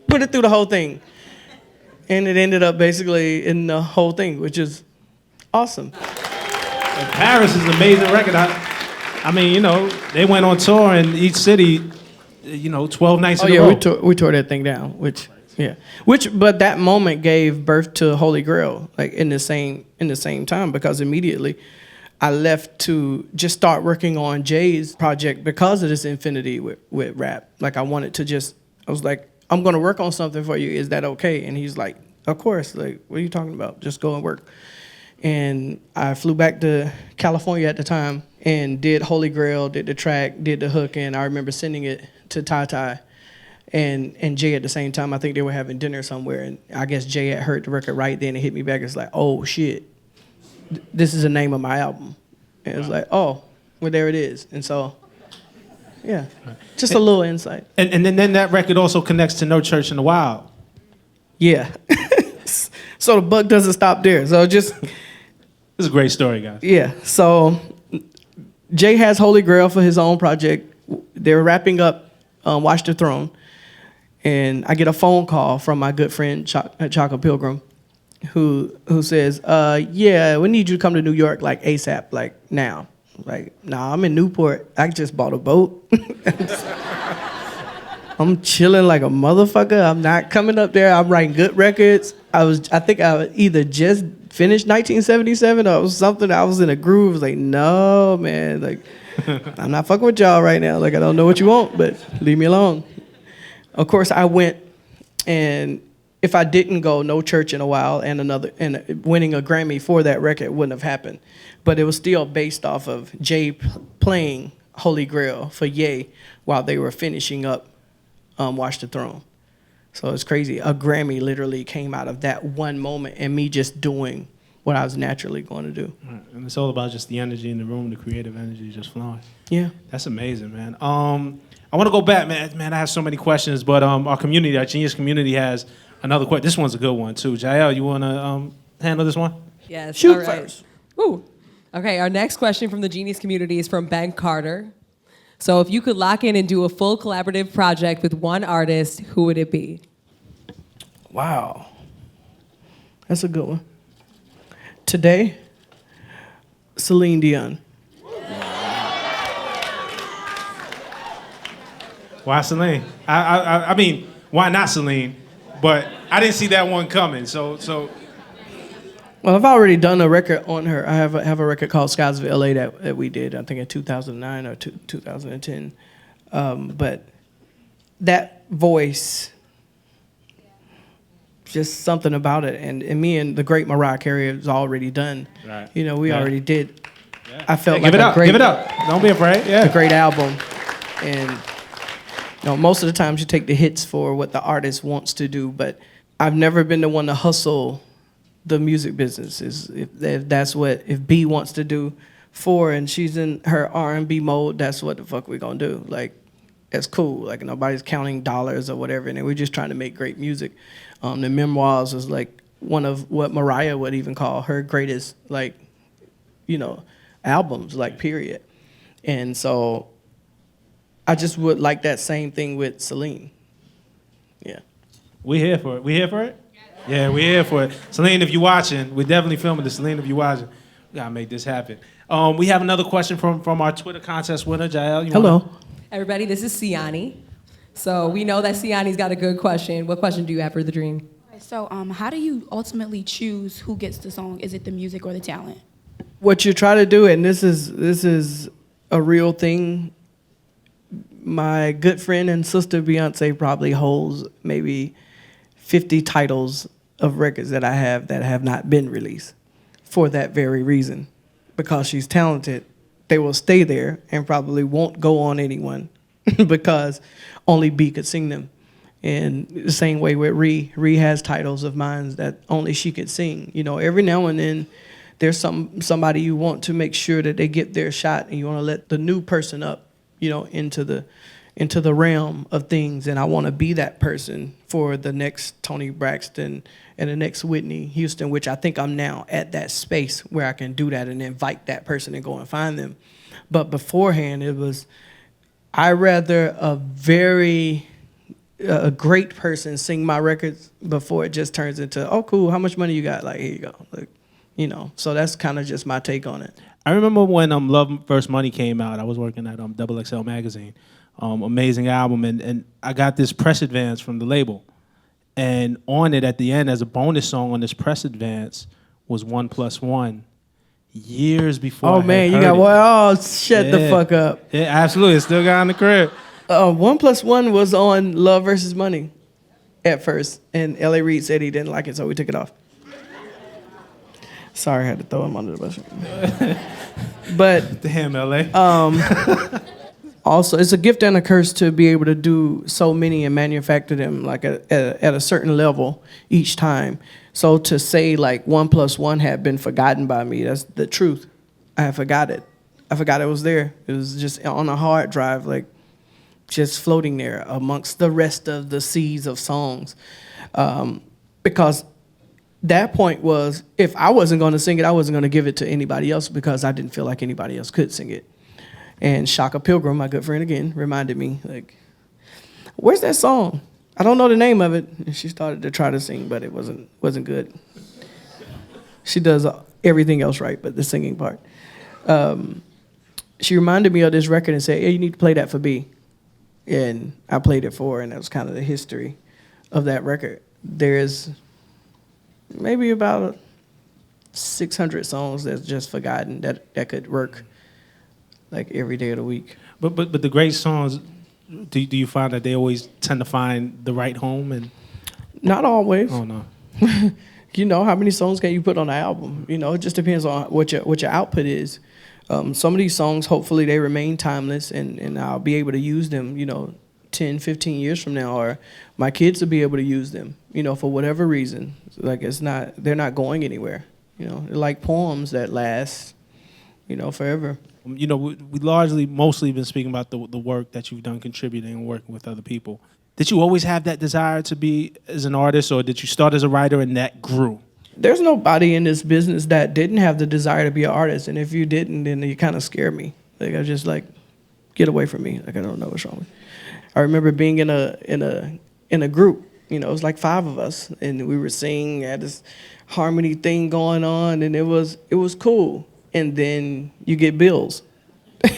[SPEAKER 1] put it through the whole thing. And it ended up basically in the whole thing, which is awesome.
[SPEAKER 2] And Paris is an amazing record. I mean, they went on tour in each city, 12 nights
[SPEAKER 1] Oh
[SPEAKER 2] in a
[SPEAKER 1] yeah,
[SPEAKER 2] row.
[SPEAKER 1] we tore that thing down. But that moment gave birth to Holy Grail, like in the same time, because immediately I left to just start working on Jay's project because of this infinity with rap. Like I was like, I'm gonna work on something for you. Is that okay? And he's like, of course. Like, what are you talking about? Just go and work. And I flew back to California at the time and did Holy Grail, did the track, did the hook, and I remember sending it to Ty Ty and Jay at the same time. I think they were having dinner somewhere, and I guess Jay had heard the record right then and hit me back. It's like, oh shit, this is the name of my album. And it was like, oh, well there it is. And so, yeah, just a little insight.
[SPEAKER 2] And then that record also connects to No Church in the Wild.
[SPEAKER 1] Yeah. So the buck doesn't stop there. So just...
[SPEAKER 2] This is a great story, guys.
[SPEAKER 1] Yeah, so Jay has Holy Grail for his own project. They're wrapping up Watch the Throne, and I get a phone call from my good friend Chaka Pilgrim, who says, yeah, we need you to come to New York like ASAP, like now. Like, nah, I'm in Newport. I just bought a boat. I'm chilling like a motherfucker. I'm not coming up there. I'm writing good records. I think I either just finished 1977 or it was something. I was in a groove. I was like, no, man. Like, I'm not fucking with y'all right now. Like, I don't know what you want, but leave me alone. Of course, I went, and if I didn't go, No Church in a While and winning a Grammy for that record wouldn't have happened. But it was still based off of Jay playing Holy Grail for Ye while they were finishing up Watch the Throne. So it's crazy. A Grammy literally came out of that one moment and me just doing what I was naturally going to do.
[SPEAKER 2] Right. And it's all about just the energy in the room, the creative energy just flowing.
[SPEAKER 1] Yeah.
[SPEAKER 2] That's amazing, man. I want to go back, man. I have so many questions, but our community, our Genius community has another question. This one's a good one, too. Jael, you want to handle this one?
[SPEAKER 3] Yes.
[SPEAKER 1] Shoot
[SPEAKER 3] all right.
[SPEAKER 1] first.
[SPEAKER 3] Ooh. Okay, our next question from the Genius community is from Ben Carter. So if you could lock in and do a full collaborative project with one artist, who would it be?
[SPEAKER 1] Wow. That's a good one. Today, Celine Dion.
[SPEAKER 2] Why Celine? I mean, why not Celine? But I didn't see that one coming, so.
[SPEAKER 1] Well, I've already done a record on her. I have a record called Skies of LA that we did, I think in 2009 or 2010. But that voice, just something about it. And me and the great Mariah Carey has already done.
[SPEAKER 2] Right.
[SPEAKER 1] We
[SPEAKER 2] Yeah.
[SPEAKER 1] already did.
[SPEAKER 2] Yeah.
[SPEAKER 1] I felt
[SPEAKER 2] Hey,
[SPEAKER 1] like
[SPEAKER 2] give it up. Don't be afraid. Yeah.
[SPEAKER 1] a great album. And most of the times you take the hits for what the artist wants to do, but I've never been the one to hustle the music business. If B wants to do 4 and she's in her R&B mode, that's what the fuck we gonna do. Like, that's cool. Like, nobody's counting dollars or whatever, and we're just trying to make great music. The Memoirs was like one of what Mariah would even call her greatest, like, albums, like, period. And so I just would like that same thing with Celine. Yeah.
[SPEAKER 2] We here for it. We here for it? Yeah, we here for it. Celine, if you're watching, we're definitely filming this. Celine, if you're watching, we gotta make this happen. We have another question from our Twitter contest winner, Jael.
[SPEAKER 1] Hello.
[SPEAKER 3] Everybody, this is Siani. So we know that Siani's got a good question. What question do you have for the dream?
[SPEAKER 5] So, how do you ultimately choose who gets the song? Is it the music or the talent?
[SPEAKER 1] What you try to do, and this is a real thing. My good friend and sister Beyoncé probably holds maybe 50 titles of records that I have that have not been released for that very reason. Because she's talented, they will stay there and probably won't go on anyone because only B could sing them. And the same way with Ree. Ree has titles of mine that only she could sing. Every now and then there's somebody you want to make sure that they get their shot, and you want to let the new person up, into the realm of things. And I want to be that person for the next Toni Braxton and the next Whitney Houston, which I think I'm now at that space where I can do that and invite that person and go and find them. But beforehand, it was, I rather a great person sing my records before it just turns into, oh, cool, how much money you got? Like, here you go. Like, so that's kind of just my take on it.
[SPEAKER 2] I remember when Love vs. Money came out. I was working at Double XL magazine. Amazing album, and I got this press advance from the label. And on it at the end, as a bonus song on this press advance, was 1+1. Years before.
[SPEAKER 1] Oh
[SPEAKER 2] I had
[SPEAKER 1] man, you
[SPEAKER 2] heard
[SPEAKER 1] got
[SPEAKER 2] it.
[SPEAKER 1] well. Oh, shut the
[SPEAKER 2] Yeah.
[SPEAKER 1] fuck up.
[SPEAKER 2] Yeah, absolutely. It's still got in the crib.
[SPEAKER 1] 1+1 was on Love versus Money at first, and L.A. Reid said he didn't like it, so we took it off. Sorry, I had to throw him under the bus. But
[SPEAKER 2] Damn, LA.
[SPEAKER 1] also, it's a gift and a curse to be able to do so many and manufacture them like at a certain level each time. So to say like 1+1 had been forgotten by me, that's the truth. I forgot it. I forgot it was there. It was just on a hard drive, like just floating there amongst the rest of the seas of songs. Because that point was, if I wasn't going to sing it, I wasn't going to give it to anybody else because I didn't feel like anybody else could sing it. And Shaka Pilgrim, my good friend again, reminded me, like, where's that song? I don't know the name of it. And she started to try to sing, but it wasn't good. She does everything else right, but the singing part. She reminded me of this record and said, hey, you need to play that for B. And I played it for her, and that was kind of the history of that record. There's maybe about 600 songs that's just forgotten that could work like every day of the week.
[SPEAKER 2] But the great songs, do you find that they always tend to find the right home? And
[SPEAKER 1] Not always.
[SPEAKER 2] oh no.
[SPEAKER 1] You know, how many songs can you put on an album? You know, it just depends on what your output is. Some of these songs, hopefully they remain timeless and I'll be able to use them, 10, 15 years from now, or my kids will be able to use them, for whatever reason. Like they're not going anywhere. They're like poems that last, forever.
[SPEAKER 2] We largely, mostly been speaking about the work that you've done contributing and working with other people. Did you always have that desire to be as an artist, or did you start as a writer and that grew?
[SPEAKER 1] There's nobody in this business that didn't have the desire to be an artist, and if you didn't, then you kind of scare me. Like I just get away from me. Like I don't know what's wrong with me. I remember being in a group. It was like 5 of us, and we were singing, had this harmony thing going on, and it was cool. And then you get bills,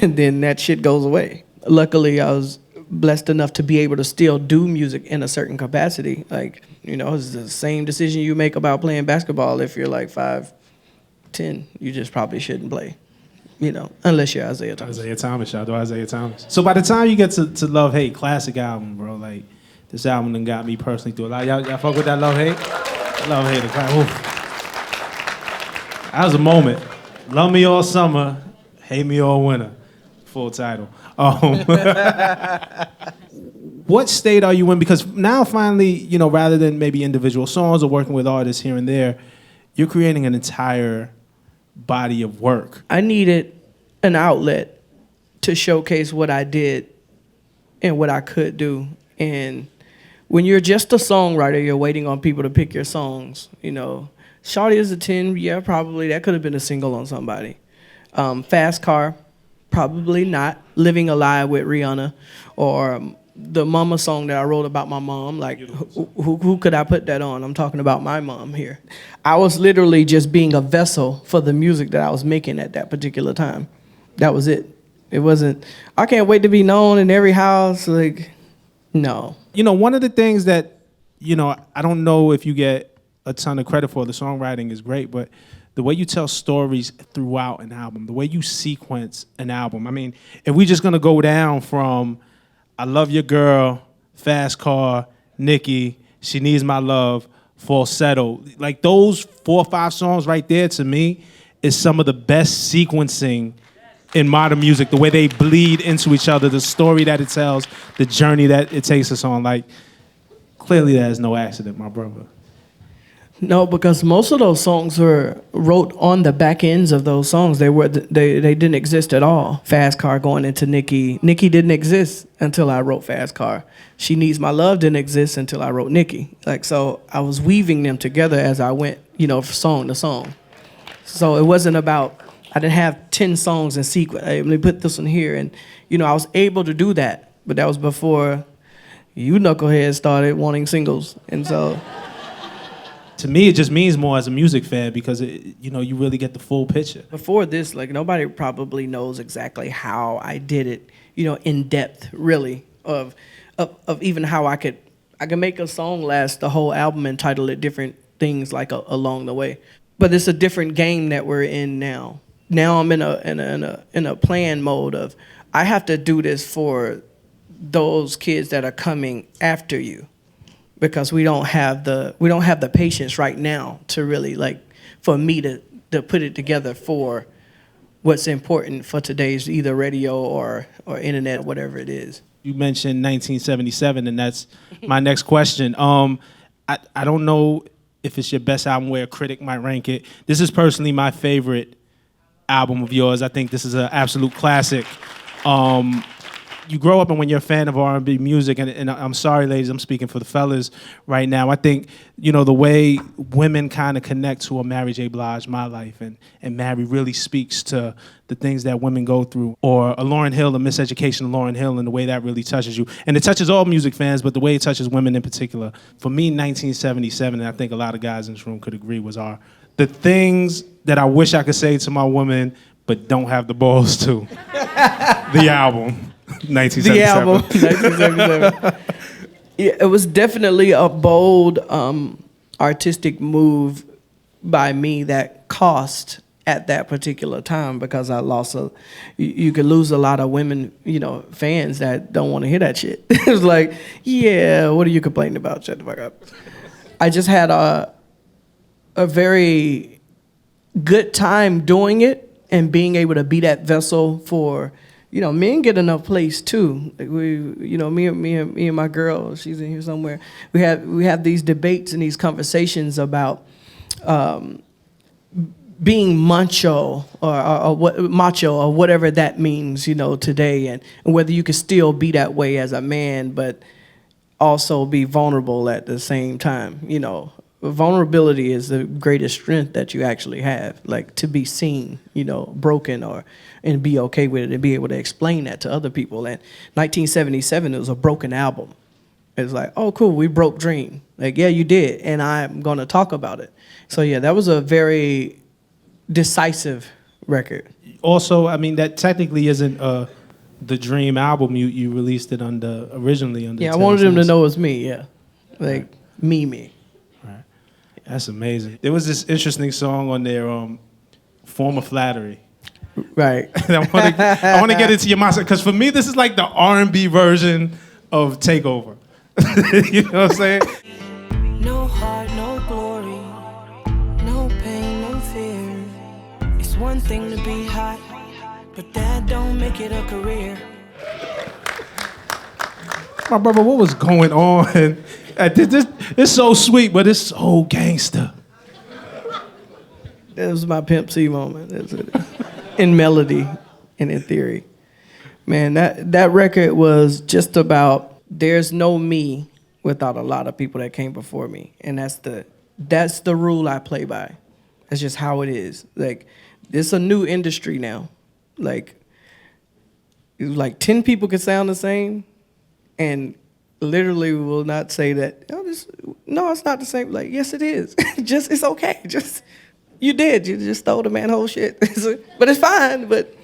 [SPEAKER 1] and then that shit goes away. Luckily, I was blessed enough to be able to still do music in a certain capacity. Like, it's the same decision you make about playing basketball. If you're like 5'10", you just probably shouldn't play, unless you're Isaiah Thomas.
[SPEAKER 2] Isaiah Thomas, shout out to Isaiah Thomas. So by the time you get to Love Hate, classic album, bro, like this album done got me personally through a lot. Y'all fuck with that Love Hate? Love Hate, that was a moment. Love me all summer, hate me all winter. Full title. What state are you in? Because now finally, rather than maybe individual songs or working with artists here and there, you're creating an entire body of work.
[SPEAKER 1] I needed an outlet to showcase what I did and what I could do. And when you're just a songwriter, you're waiting on people to pick your songs. Shawty is a 10, yeah, probably. That could have been a single on somebody. Fast Car, probably not. Living a Lie with Rihanna, or the mama song that I wrote about my mom. Like, who could I put that on? I'm talking about my mom here. I was literally just being a vessel for the music that I was making at that particular time. That was it. It wasn't, I can't wait to be known in every house. Like, no.
[SPEAKER 2] One of the things that, I don't know if you get a ton of credit for, the songwriting is great, but the way you tell stories throughout an album, the way you sequence an album. I mean, if we're just gonna go down from I Love Your Girl, Fast Car, Nikki, She Needs My Love, Falsetto, like those 4 or 5 songs right there to me is some of the best sequencing in modern music, the way they bleed into each other, the story that it tells, the journey that it takes us on. Like, clearly that is no accident, my brother.
[SPEAKER 1] No, because most of those songs were wrote on the back ends of those songs. They didn't exist at all. Fast Car going into Nikki. Nikki didn't exist until I wrote Fast Car. She Needs My Love didn't exist until I wrote Nikki. Like, so I was weaving them together as I went, song to song. So it wasn't about, I didn't have 10 songs in sequence. Hey, let me put this one here. And, I was able to do that. But that was before you knuckleheads started wanting singles. And so
[SPEAKER 2] to me, it just means more as a music fan because you really get the full picture.
[SPEAKER 1] Before this, like nobody probably knows exactly how I did it, in depth, really, of even how I could make a song last the whole album and title it different things like along the way. But it's a different game that we're in now. Now I'm in a plan mode of I have to do this for those kids that are coming after you, because we don't have the patience right now to really for me to put it together for what's important for today's either radio or internet, whatever it is.
[SPEAKER 2] You mentioned 1977, and that's my next question. I don't know if it's your best album where a critic might rank it. This is personally my favorite album of yours. I think this is an absolute classic. You grow up, and when you're a fan of R&B music, and I'm sorry, ladies, I'm speaking for the fellas right now. I think, the way women kind of connect to a Mary J. Blige, My Life, and Mary really speaks to the things that women go through. Or a Lauryn Hill, a Miseducation of Lauryn Hill, and the way that really touches you. And it touches all music fans, but the way it touches women in particular. For me, 1977, and I think a lot of guys in this room could agree, was the things that I wish I could say to my woman, but don't have the balls to. The album. 1977.
[SPEAKER 1] The album, 1977. Yeah, it was definitely a bold artistic move by me that cost at that particular time, because I lost you could lose a lot of women, fans that don't want to hear that shit. It was like, yeah, what are you complaining about? Shut the fuck up. I just had a very good time doing it and being able to be that vessel for, men get enough place too. Like me and my girl, she's in here somewhere. We have these debates and these conversations about being macho or whatever that means, today, and whether you can still be that way as a man, but also be vulnerable at the same time. Vulnerability is the greatest strength that you actually have, like to be seen, broken and be okay with it and be able to explain that to other people. And 1977, it was a broken album. It was like, oh, cool, we broke Dream. Like, yeah, you did, and I'm going to talk about it. So, yeah, that was a very decisive record.
[SPEAKER 2] Also, I mean, that technically isn't the Dream album. You released it originally under.
[SPEAKER 1] Yeah, I wanted them to know it was me, yeah. Like, me.
[SPEAKER 2] Right. That's amazing. There was this interesting song on there, Form of Flattery.
[SPEAKER 1] Right.
[SPEAKER 2] I want to get into your mindset, because for me, this is like the R&B version of Takeover. You know what I'm saying?
[SPEAKER 6] No heart, no glory, no pain, no fear. It's one thing to be hot, but that don't make it a career.
[SPEAKER 2] My brother, what was going on? This it's so sweet, but it's so gangster.
[SPEAKER 1] That was my Pimp C moment. In melody and in theory. Man, that record was just about, there's no me without a lot of people that came before me. And that's the rule I play by. That's just how it is. Like, it's a new industry now. Like 10 people can sound the same and literally will not say that, no, it's not the same. Like, yes, it is. It's okay. You just stole the man whole shit. But it's fine, but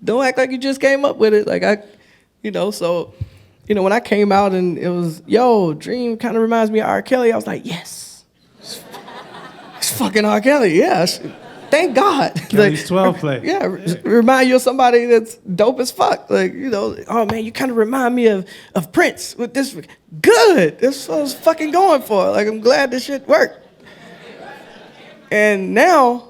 [SPEAKER 1] don't act like you just came up with it. Like, so, when I came out and it was, Dream kind of reminds me of R. Kelly, I was like, yes. It's fucking R. Kelly, yeah. Thank God.
[SPEAKER 2] Kelly's 12 play.
[SPEAKER 1] Yeah, remind you of somebody that's dope as fuck. Like, oh man, you kind of remind me of Prince with this. Good. That's what I was fucking going for. Like, I'm glad this shit worked. And now,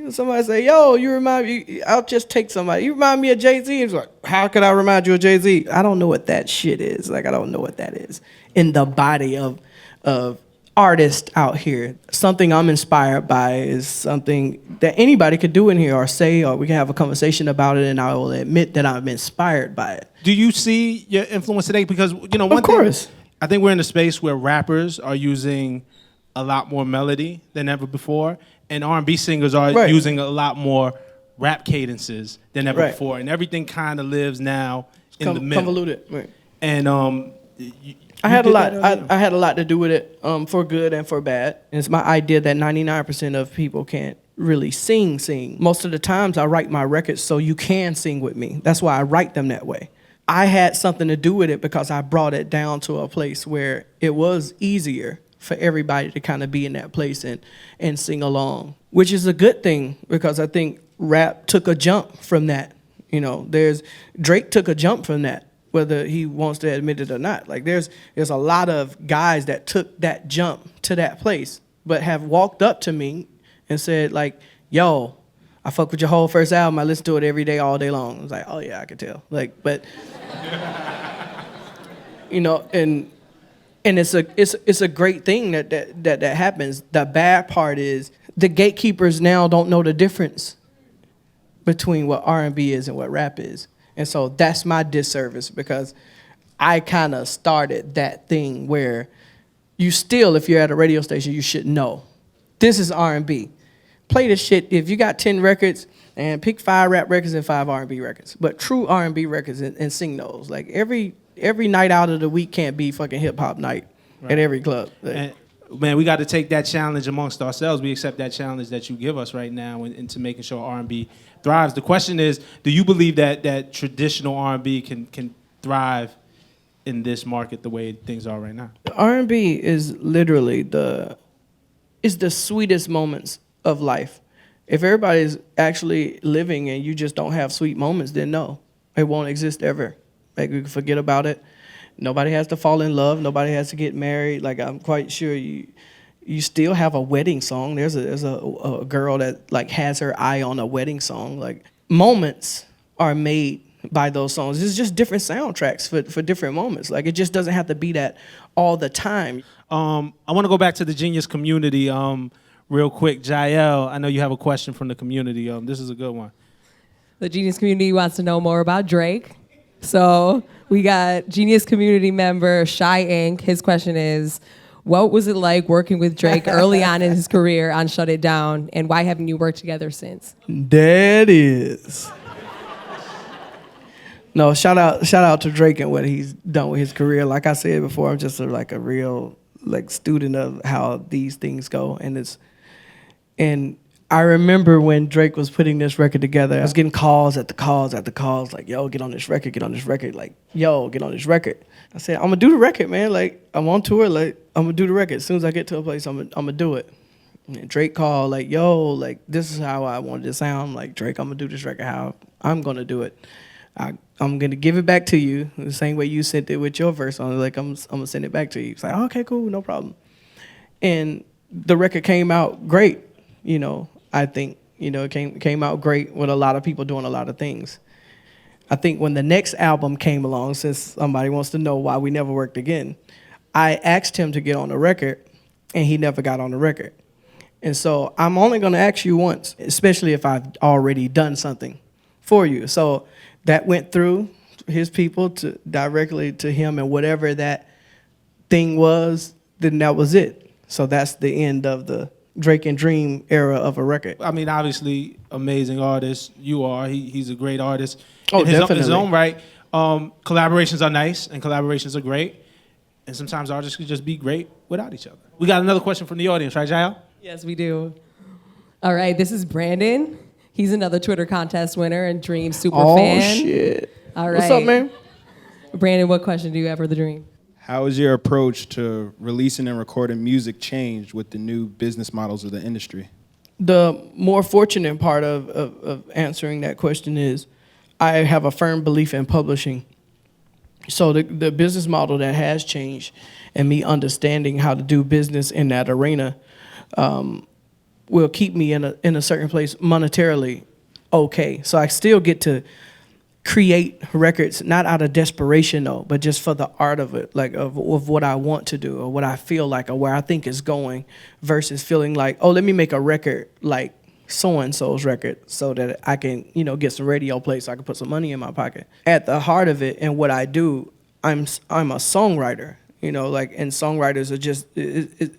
[SPEAKER 1] somebody say, you remind me, I'll just take somebody. You remind me of Jay-Z. It's like, how could I remind you of Jay-Z? I don't know what that shit is. Like, I don't know what that is in the body of artists out here. Something I'm inspired by is something that anybody could do in here or say, or we can have a conversation about it, and I will admit that I'm inspired by it.
[SPEAKER 2] Do you see your influence today? Because, one
[SPEAKER 1] of course.
[SPEAKER 2] thing, I think we're in a space where rappers are using a lot more melody than ever before, and R&B singers are using a lot more rap cadences than ever before, and everything kind of lives now in the middle.
[SPEAKER 1] Convoluted, right.
[SPEAKER 2] And
[SPEAKER 1] I had a lot. I had a lot to do with it, for good and for bad. And it's my idea that 99% of people can't really sing. Most of the times I write my records so you can sing with me. That's why I write them that way. I had something to do with it because I brought it down to a place where it was easier for everybody to kind of be in that place and sing along, which is a good thing because I think rap took a jump from that. You know, Drake took a jump from that, whether he wants to admit it or not. Like there's a lot of guys that took that jump to that place, but have walked up to me and said like, yo, I fuck with your whole first album. I listen to it every day, all day long. I was like, oh yeah, I could tell. Like, but you know, and it's a great thing that happens. The bad part is the gatekeepers now don't know the difference between what R&B is and what rap is. And so that's my disservice because I kind of started that thing where you still, if you're at a radio station, you should know. This is R&B. Play this shit. If you got 10 records, and pick 5 rap records and 5 R&B records. But true R&B records and sing those. Like every night out of the week can't be fucking hip hop night at every club. Like,
[SPEAKER 2] And, man, we got to take that challenge amongst ourselves. We accept that challenge that you give us right now into making sure R&B thrives. The question is, do you believe that traditional R&B can thrive in this market the way things are right now?
[SPEAKER 1] R&B is literally the sweetest moments of life. If everybody's actually living and you just don't have sweet moments, then no, it won't exist ever. Like we can forget about it. Nobody has to fall in love. Nobody has to get married. Like I'm quite sure you still have a wedding song. There's a girl that like has her eye on a wedding song. Like moments are made by those songs. It's just different soundtracks for different moments. Like it just doesn't have to be that all the time.
[SPEAKER 2] I want to go back to the Genius community real quick. Jael, I know you have a question from the community. This is a good one.
[SPEAKER 3] The Genius community wants to know more about Drake. So we got Genius community member Shy Inc. His question is, what was it like working with Drake early on in his career on Shut It Down, and why haven't you worked together since?
[SPEAKER 1] That is. No, shout out to Drake and what he's done with his career. Like I said before, I'm just a real student of how these things go, and I remember when Drake was putting this record together, I was getting calls after calls, like, yo, get on this record, like, yo, get on this record. I said, I'm gonna do the record, man. Like, I'm on tour, like, I'm gonna do the record. As soon as I get to a place, I'm gonna do it. And Drake called, like, yo, like, this is how I wanted to sound. I'm like, Drake, I'm gonna do this record how I'm gonna do it. I'm gonna give it back to you the same way you sent it with your verse on it. Like, I'm gonna send it back to you. It's like, okay, cool, no problem. And the record came out great, you know. I think, you know, it came out great with a lot of people doing a lot of things. I think when the next album came along, since somebody wants to know why we never worked again, I asked him to get on the record, and he never got on the record. And so I'm only going to ask you once, especially if I've already done something for you. So that went through his people directly to him, and whatever that thing was, then that was it. So that's the end of the Drake and Dream era of a record.
[SPEAKER 2] I mean, obviously, amazing artist. You are. He's a great artist.
[SPEAKER 1] Oh,
[SPEAKER 2] in
[SPEAKER 1] definitely.
[SPEAKER 2] his own right. Collaborations are nice, and collaborations are great. And sometimes artists can just be great without each other. We got another question from the audience, right, Jael?
[SPEAKER 3] Yes, we do. All right, this is Brandon. He's another Twitter contest winner and Dream super fan.
[SPEAKER 1] Oh, shit.
[SPEAKER 3] All right.
[SPEAKER 1] What's up, man?
[SPEAKER 3] Brandon, what question do you have for the Dream?
[SPEAKER 7] How has your approach to releasing and recording music changed with the new business models of the industry?
[SPEAKER 1] The more fortunate part of answering that question is I have a firm belief in publishing. So the business model that has changed and me understanding how to do business in that arena will keep me in a certain place monetarily okay. So I still get to create records, not out of desperation though, but just for the art of it, like of what I want to do or what I feel like or where I think it's going, versus feeling like, oh, let me make a record like so-and-so's record so that I can, you know, get some radio play so I can put some money in my pocket. At the heart of it and what I do, I'm a songwriter, you know, like, and songwriters are just,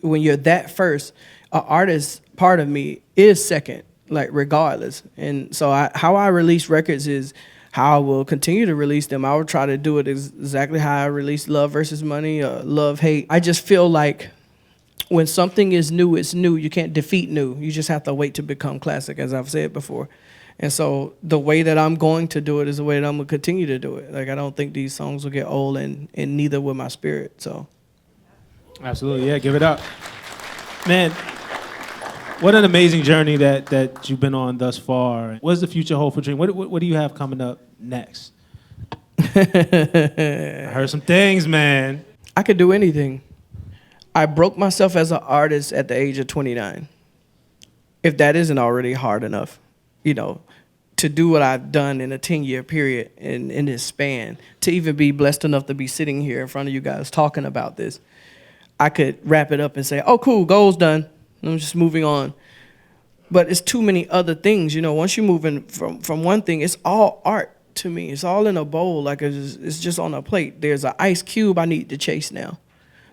[SPEAKER 1] when you're that first, an artist part of me is second, like regardless. And so how I release records is how I will continue to release them. I will try to do it exactly how I released Love versus Money, Love, Hate. I just feel like when something is new, it's new. You can't defeat new. You just have to wait to become classic, as I've said before. And so the way that I'm going to do it is the way that I'm going to continue to do it. Like, I don't think these songs will get old, and neither will my spirit. So,
[SPEAKER 2] Absolutely, yeah, give it up. Man, what an amazing journey that you've been on thus far. What does the future hold for Dream? What do you have coming up next? I heard some things, man.
[SPEAKER 1] I could do anything. I broke myself as an artist at the age of 29. If that isn't already hard enough, to do what I've done in a 10-year period in this span, to even be blessed enough to be sitting here in front of you guys talking about this, I could wrap it up and say, oh, cool, goal's done. I'm just moving on. But it's too many other things. Once you're moving from one thing, it's all art to me. It's all in a bowl, like it's just on a plate. There's an Ice Cube I need to chase now.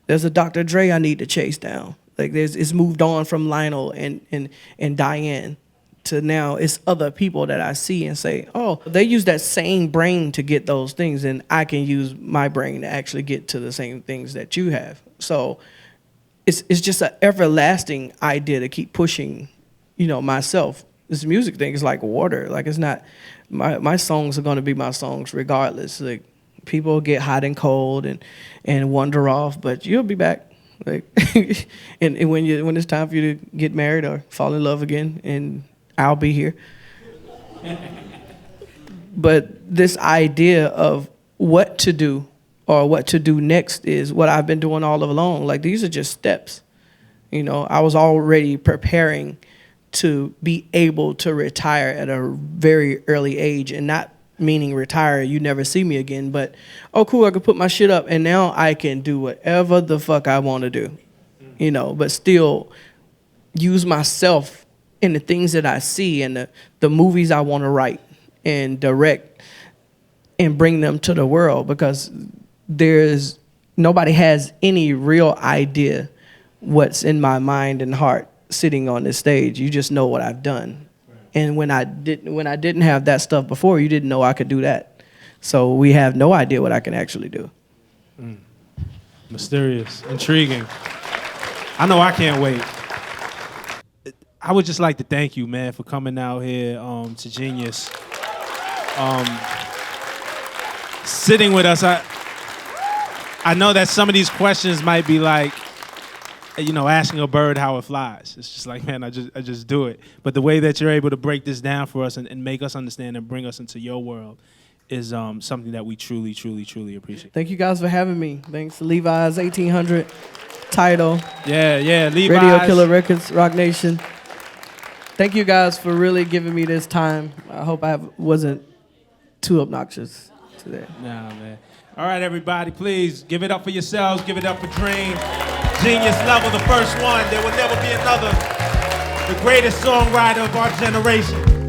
[SPEAKER 1] There's a Dr. Dre I need to chase down. Like it's moved on from Lionel and Diane to now it's other people that I see and say, oh, they use that same brain to get those things, and I can use my brain to actually get to the same things that you have. So it's just an everlasting idea to keep pushing, myself. This music thing is like water. Like, it's not, my songs are going to be my songs regardless. Like, people get hot and cold and wander off, but you'll be back. Like, and when it's time for you to get married or fall in love again, and I'll be here. But this idea of what to do or what to do next is what I've been doing all along. Like, these are just steps. I was already preparing to be able to retire at a very early age, and not meaning retire, you never see me again, but, oh, cool, I can put my shit up, and now I can do whatever the fuck I want to do, but still use myself in the things that I see and the movies I want to write and direct and bring them to the world, because nobody has any real idea what's in my mind and heart sitting on this stage. You just know what I've done. And when I didn't have that stuff before, you didn't know I could do that. So we have no idea what I can actually do.
[SPEAKER 2] Mysterious, intriguing. I know I can't wait. I would just like to thank you, man, for coming out here to Genius. Sitting with us. I know that some of these questions might be like, asking a bird how it flies. It's just like, man, I just do it. But the way that you're able to break this down for us and make us understand and bring us into your world is something that we truly, truly, truly appreciate.
[SPEAKER 1] Thank you guys for having me. Thanks to Levi's, 1800, Tidal.
[SPEAKER 2] Yeah, Levi's.
[SPEAKER 1] Radio Killer Records, Rock Nation. Thank you guys for really giving me this time. I hope I wasn't too obnoxious today.
[SPEAKER 2] Nah, man. All right, everybody, please give it up for yourselves. Give it up for Dream. Genius level, the first one. There will never be another. The greatest songwriter of our generation.